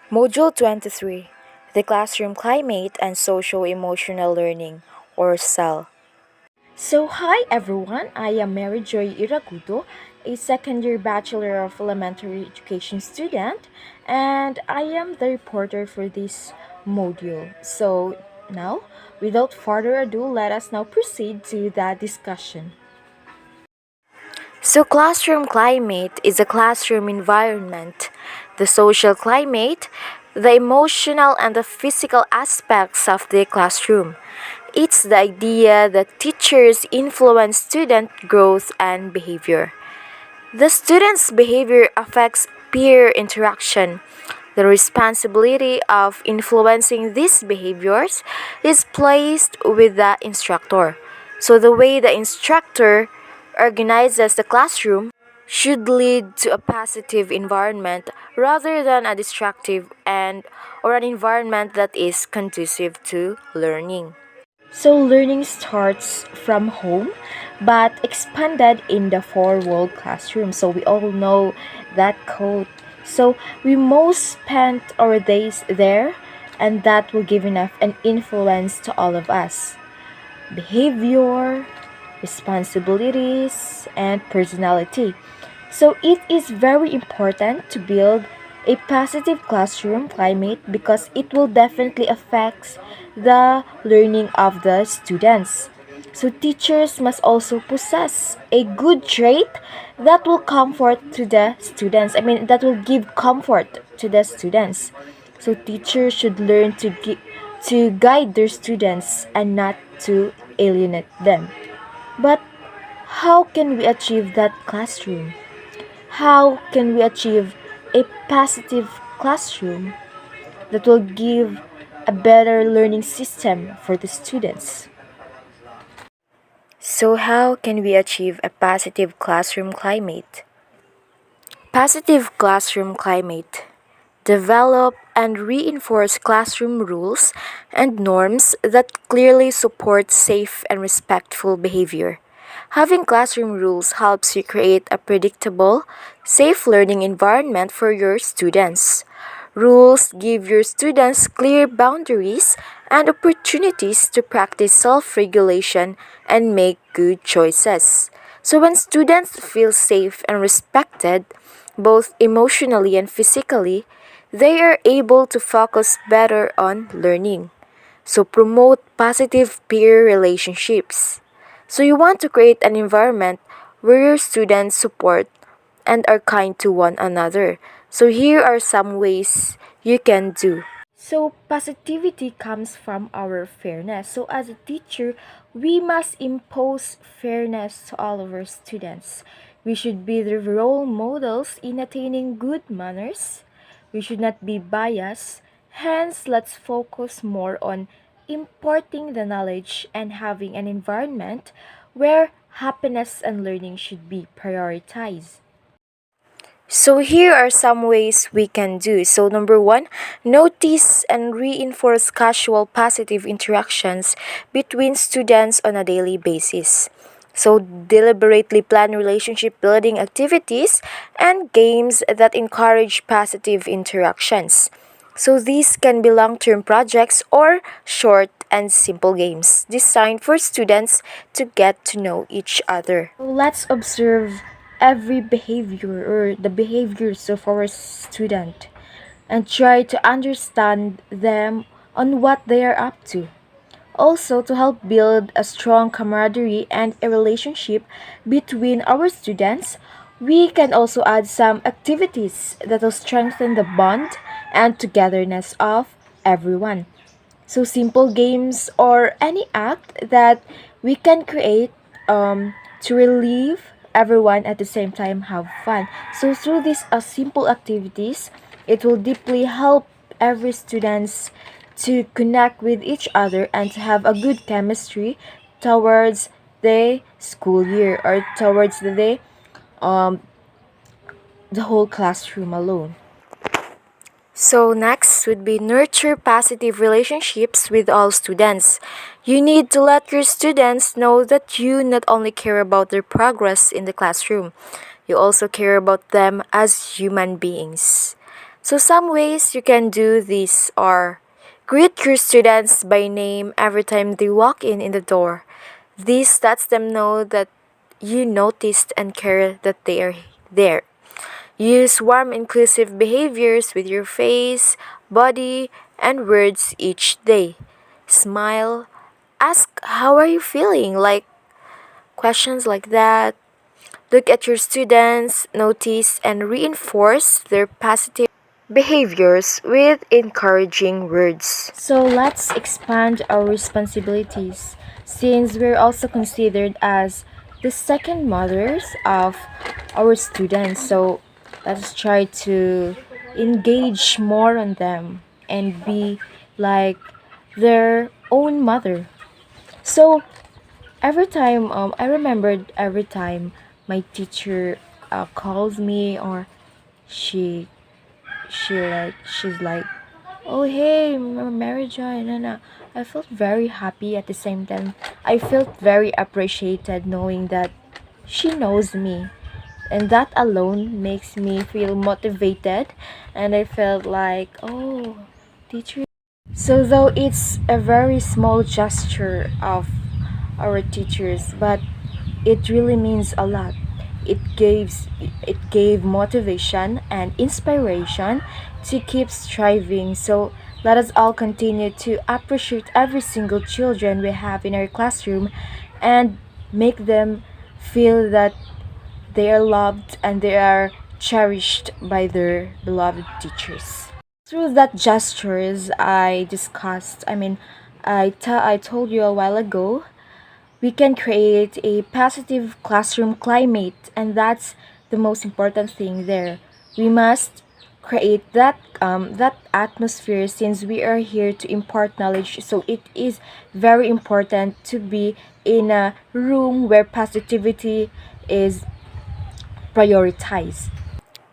Module 23, The Classroom Climate and Socio-Emotional Learning, or SEL. So, hi everyone, I am Mary Joy Iragudo, a second year Bachelor of Elementary Education student, and I am the reporter for this module. So, now, without further ado, let us now proceed to the discussion. So, classroom climate is a classroom environment, the social climate, the emotional and the physical aspects of the classroom. It's the idea that teachers influence student growth and behavior. The student's behavior affects peer interaction. The responsibility of influencing these behaviors is placed with the instructor. So, the way the instructor organizes the classroom should lead to a positive environment rather than a destructive and or an environment that is conducive to learning. So, learning starts from home but expanded in the four wall classroom. So, we all know that quote. So, we most spend our days there, and that will give enough an influence to all of us. Behavior, responsibilities, and personality. So it is very important to build a positive classroom climate because it will definitely affect the learning of the students. So teachers must also possess a good trait that will comfort to the students. That will give comfort to the students. So teachers should learn to guide their students and not to alienate them. But how can we achieve that classroom? How can we achieve a positive classroom that will give a better learning system for the students? So, how can we achieve a positive classroom climate? Positive classroom climate. Develop and reinforce classroom rules and norms that clearly support safe and respectful behavior. Having classroom rules helps you create a predictable, safe learning environment for your students. Rules give your students clear boundaries and opportunities to practice self regulation and make good choices. So, when students feel safe and respected, both emotionally and physically, they are able to focus better on learning. So, promote positive peer relationships. So, you want to create an environment where your students support and are kind to one another. So, here are some ways you can do. So, positivity comes from our fairness. So, as a teacher, we must impose fairness to all of our students. We should be the role models in attaining good manners. We should not be biased. Hence, let's focus more on importing the knowledge and having an environment where happiness and learning should be prioritized. So here are some ways we can do. So number one, notice and reinforce casual positive interactions between students on a daily basis. So deliberately plan relationship building activities and games that encourage positive interactions. So these can be long-term projects or short and simple games designed for students to get to know each other. So let's observe every behavior or the behaviors of our student and try to understand them on what they are up to. Also, to help build a strong camaraderie and a relationship between our students, we can also add some activities that will strengthen the bond and togetherness of everyone. So, simple games or any act that we can create to relieve everyone at the same time have fun. So, through these simple activities, it will deeply help every students to connect with each other and to have a good chemistry towards the school year or towards the day, um, the whole classroom alone. So next would be nurture positive relationships with all students. You need to let your students know that you not only care about their progress in the classroom, you also care about them as human beings. So some ways you can do this are greet your students by name every time they walk in the door. This lets them know that you noticed and care that they are there. Use warm, inclusive behaviors with your face, body, and words each day. Smile. Ask, how are you feeling? Like questions like that. Look at your students, notice, and reinforce their positive behaviors with encouraging words. So let's expand our responsibilities since we're also considered as the second mothers of our students. So let's try to engage more on them and be like their own mother. So I remembered every time my teacher calls me or she she's like, oh hey, Mary Joy, Nana. I felt very happy at the same time. I felt very appreciated knowing that she knows me, and that alone makes me feel motivated. And I felt like, oh, teacher. So though it's a very small gesture of our teachers, but it really means a lot. It gave motivation and inspiration to keep striving. So let us all continue to appreciate every single children we have in our classroom and make them feel that they are loved and they are cherished by their beloved teachers. Through that gestures I told you a while ago, we can create a positive classroom climate, and that's the most important thing there. We must create that atmosphere since we are here to impart knowledge, so it is very important to be in a room where positivity is prioritized.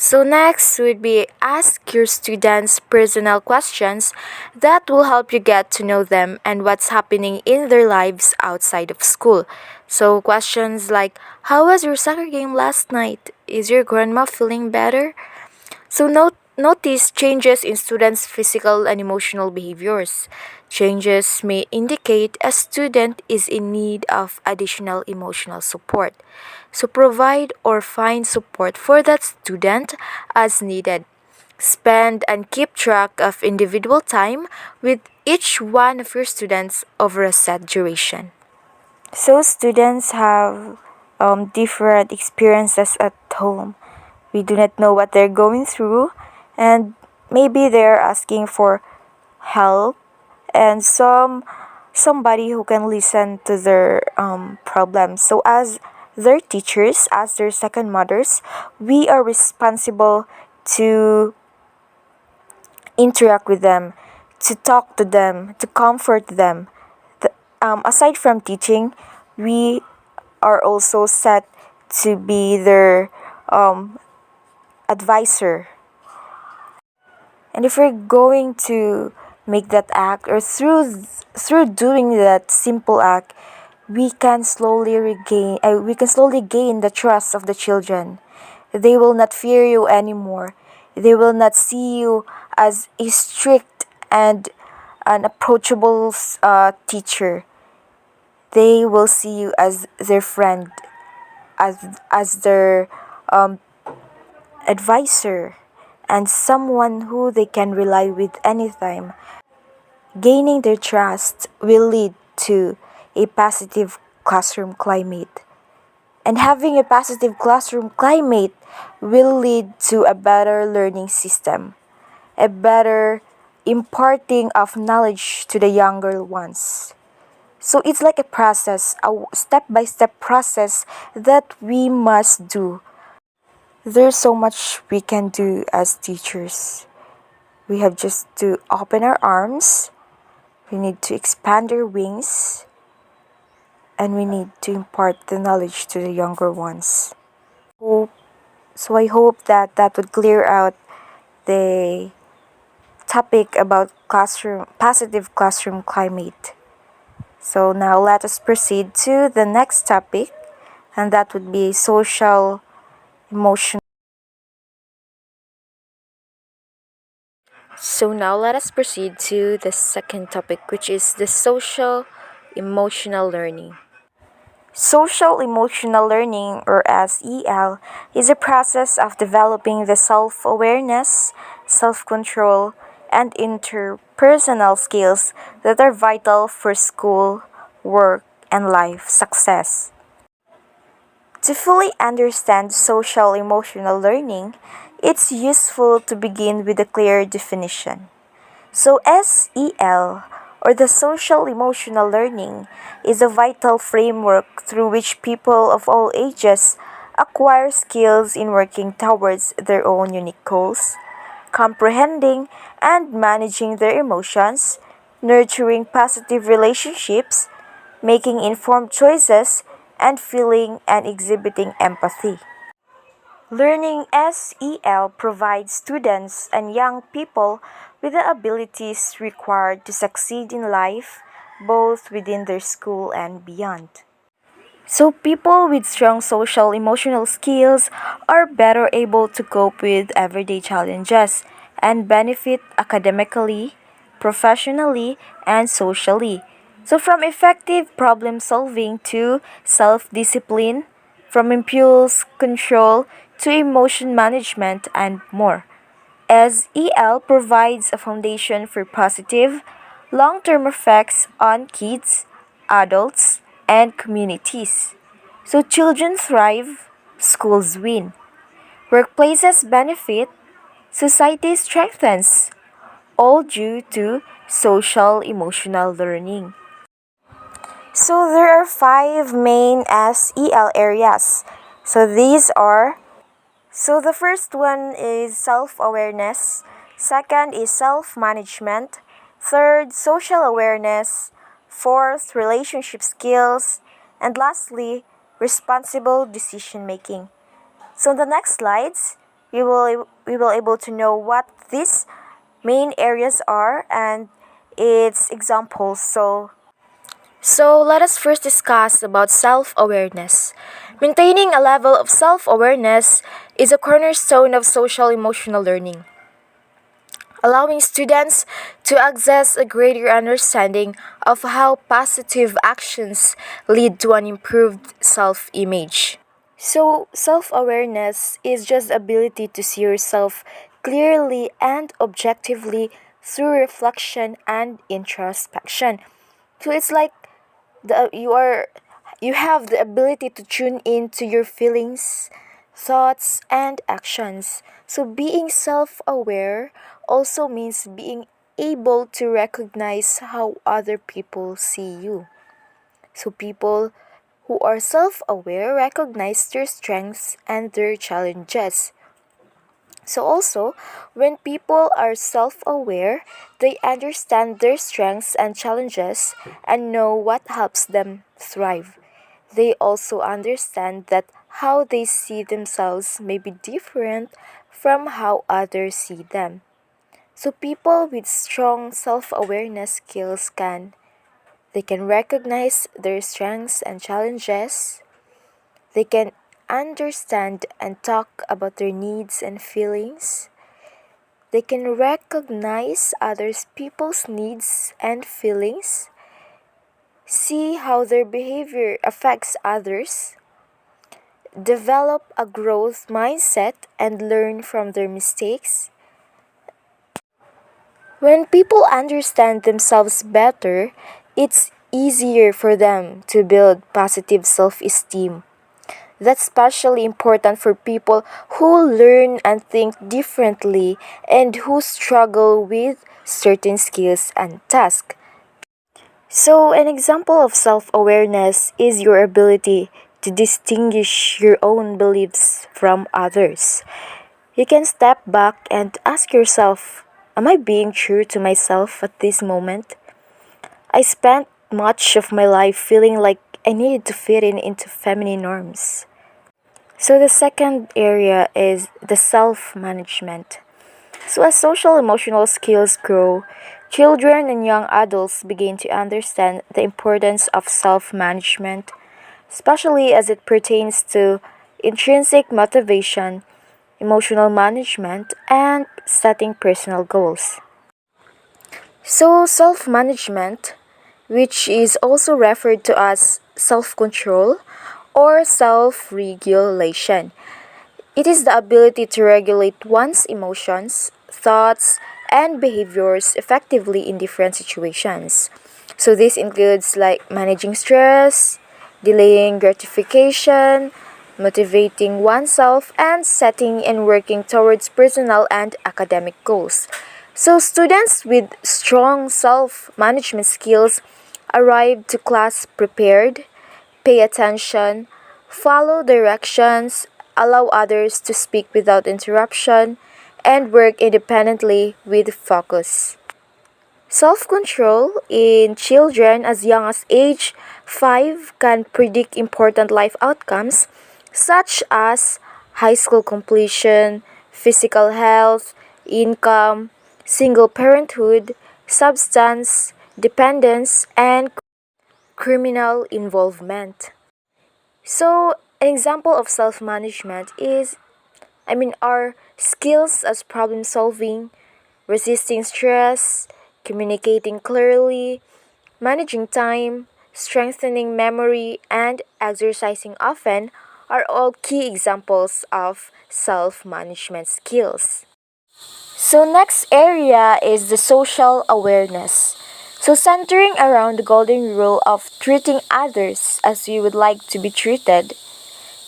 So next would be ask your students personal questions that will help you get to know them and what's happening in their lives outside of school. So questions like, how was your soccer game last night? Is your grandma feeling better? So notice changes in students' physical and emotional behaviors. Changes may indicate a student is in need of additional emotional support. So provide or find support for that student as needed. Spend and keep track of individual time with each one of your students over a set duration. So students have different experiences at home. We do not know what they're going through, and maybe they're asking for help and somebody who can listen to their problems. So as their teachers, as their second mothers, we are responsible to interact with them, to talk to them, to comfort them. Aside from teaching, we are also set to be their advisor. And if we're going to make that act, or through doing that simple act, we can slowly gain the trust of the children. They will not fear you anymore. They will not see you as a strict and an approachable teacher. They will see you as their friend, as their um, advisor, and someone who they can rely with anytime. Gaining their trust will lead to a positive classroom climate. And having a positive classroom climate will lead to a better learning system, a better imparting of knowledge to the younger ones. So it's like a process, a step by step process that we must do. There's so much we can do as teachers. We have just to open our arms, we need to expand our wings, and we need to impart the knowledge to the younger ones. Hope, so I hope that that would clear out the topic about positive classroom climate. So now let us proceed to the next topic, and that would be social emotional So now let us proceed to the second topic, which is the social emotional learning. Social emotional learning, or SEL, is a process of developing the self awareness, self control, and interpersonal skills that are vital for school, work, and life success. To fully understand social emotional learning, it's useful to begin with a clear definition. So, SEL, or the social emotional learning, is a vital framework through which people of all ages acquire skills in working towards their own unique goals, comprehending and managing their emotions, nurturing positive relationships, making informed choices, and feeling and exhibiting empathy. Learning SEL provides students and young people with the abilities required to succeed in life, both within their school and beyond. So, people with strong social emotional skills are better able to cope with everyday challenges and benefit academically, professionally, and socially. So, from effective problem solving to self discipline, from impulse control to emotion management, and more. As EL provides a foundation for positive, long term effects on kids, adults, and communities. So children thrive, schools win, workplaces benefit, society strengthens, all due to social emotional learning. So there are five main SEL areas. So these are So the first one is self-awareness, second is self-management, third social awareness, fourth relationship skills, and lastly responsible decision making. So in the next slides, we will able to know what these main areas are and its examples. So let us first discuss about self-awareness. Maintaining a level of self-awareness is a cornerstone of social emotional learning, allowing students to access a greater understanding of how positive actions lead to an improved self-image. So, self-awareness is just the ability to see yourself clearly and objectively through reflection and introspection. So it's like you have the ability to tune in to your feelings, thoughts, and actions. So being self-aware also means being able to recognize how other people see you. So people who are self-aware recognize their strengths and their challenges. So, also, when people are self aware, they understand their strengths and challenges and know what helps them thrive. They also understand that how they see themselves may be different from how others see them. So, people with strong self awareness skills can recognize their strengths and challenges. They can understand and talk about their needs and feelings. They can recognize others people's needs and feelings, see how their behavior affects others, develop a growth mindset and learn from their mistakes. When people understand themselves better, it's easier for them to build positive self-esteem. That's especially important for people who learn and think differently and who struggle with certain skills and tasks. So, an example of self awareness is your ability to distinguish your own beliefs from others. You can step back and ask yourself, am I being true to myself at this moment? I spent much of my life feeling like I needed to fit in into feminine norms. So the second area is the self-management. So as social emotional skills grow, children and young adults begin to understand the importance of self-management, especially as it pertains to intrinsic motivation, emotional management, and setting personal goals. So, self management, which is also referred to as self control or self regulation, it is the ability to regulate one's emotions, thoughts, and behaviors effectively in different situations. So, this includes like managing stress, delaying gratification, motivating oneself, and setting and working towards personal and academic goals. So, students with strong self management skills arrive to class prepared, pay attention, follow directions, allow others to speak without interruption, and work independently with focus. Self control in children as young as age 5 can predict important life outcomes such as high school completion, physical health, income, single parenthood, substance dependence, and criminal involvement. So, an example of self management are skills as problem solving, resisting stress, communicating clearly, managing time, strengthening memory, and exercising often are all key examples of self management skills. So, next area is the social awareness. So, centering around the golden rule of treating others as you would like to be treated,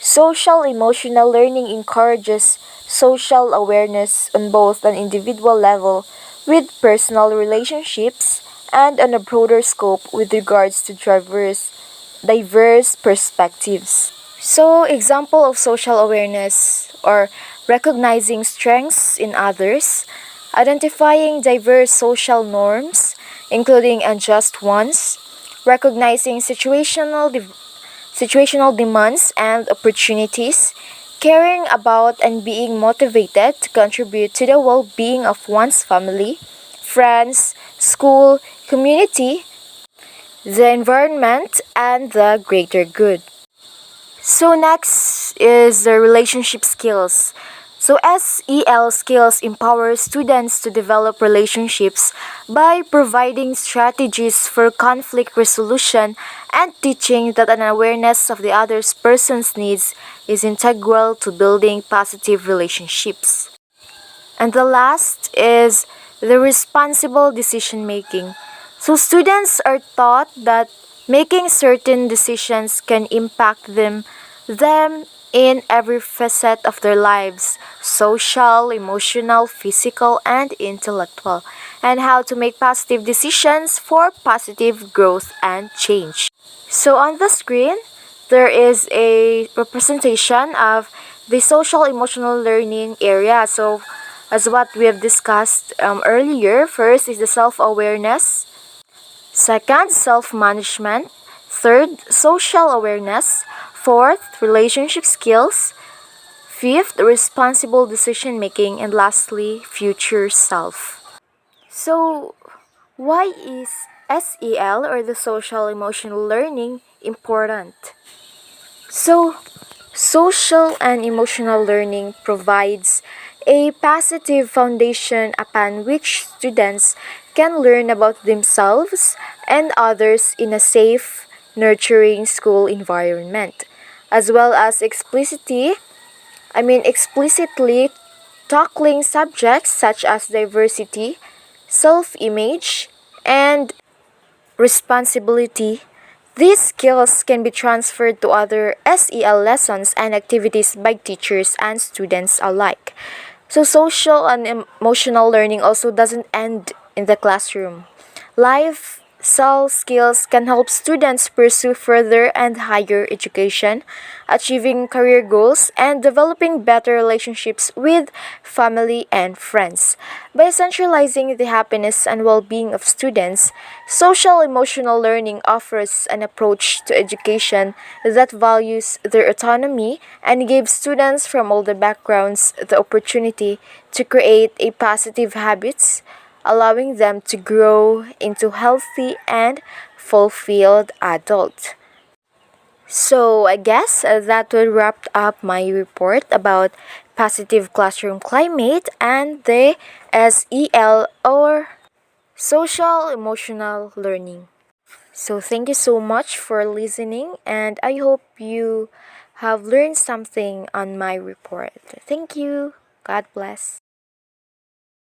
social emotional learning encourages social awareness on both an individual level with personal relationships and on a broader scope with regards to diverse perspectives. So, example of social awareness or recognizing strengths in others, identifying diverse social norms, including unjust ones, recognizing situational demands and opportunities, caring about and being motivated to contribute to the well being of one's family, friends, school, community, the environment, and the greater good. So, next is the relationship skills. So, SEL skills empower students to develop relationships by providing strategies for conflict resolution and teaching that an awareness of the other person's needs is integral to building positive relationships. And the last is the responsible decision making. So students are taught that making certain decisions can impact them in every facet of their lives, social, emotional, physical, and intellectual, and how to make positive decisions for positive growth and change. So on the screen, there is a representation of the social emotional learning area. So as what we have discussed earlier, first is the self-awareness, second, self-management, third, social awareness, fourth, relationship skills, fifth, responsible decision making, and lastly, future self. So, why is SEL or the social emotional learning important? So, social and emotional learning provides a positive foundation upon which students can learn about themselves and others in a safe, nurturing school environment, as well as explicitly tackling subjects such as diversity, self image, and responsibility. These skills can be transferred to other SEL lessons and activities by teachers and students alike. So, social and emotional learning also doesn't end in the classroom. Life skills can help students pursue further and higher education, achieving career goals, and developing better relationships with family and friends. By centralizing the happiness and well being of students, social emotional learning offers an approach to education that values their autonomy and gives students from all the backgrounds the opportunity to create a positive habits, allowing them to grow into healthy and fulfilled adults. So I guess that would wrap up my report about positive classroom climate and the SEL or social emotional learning. So, thank you so much for listening, and I hope you have learned something on my report. Thank you. God bless.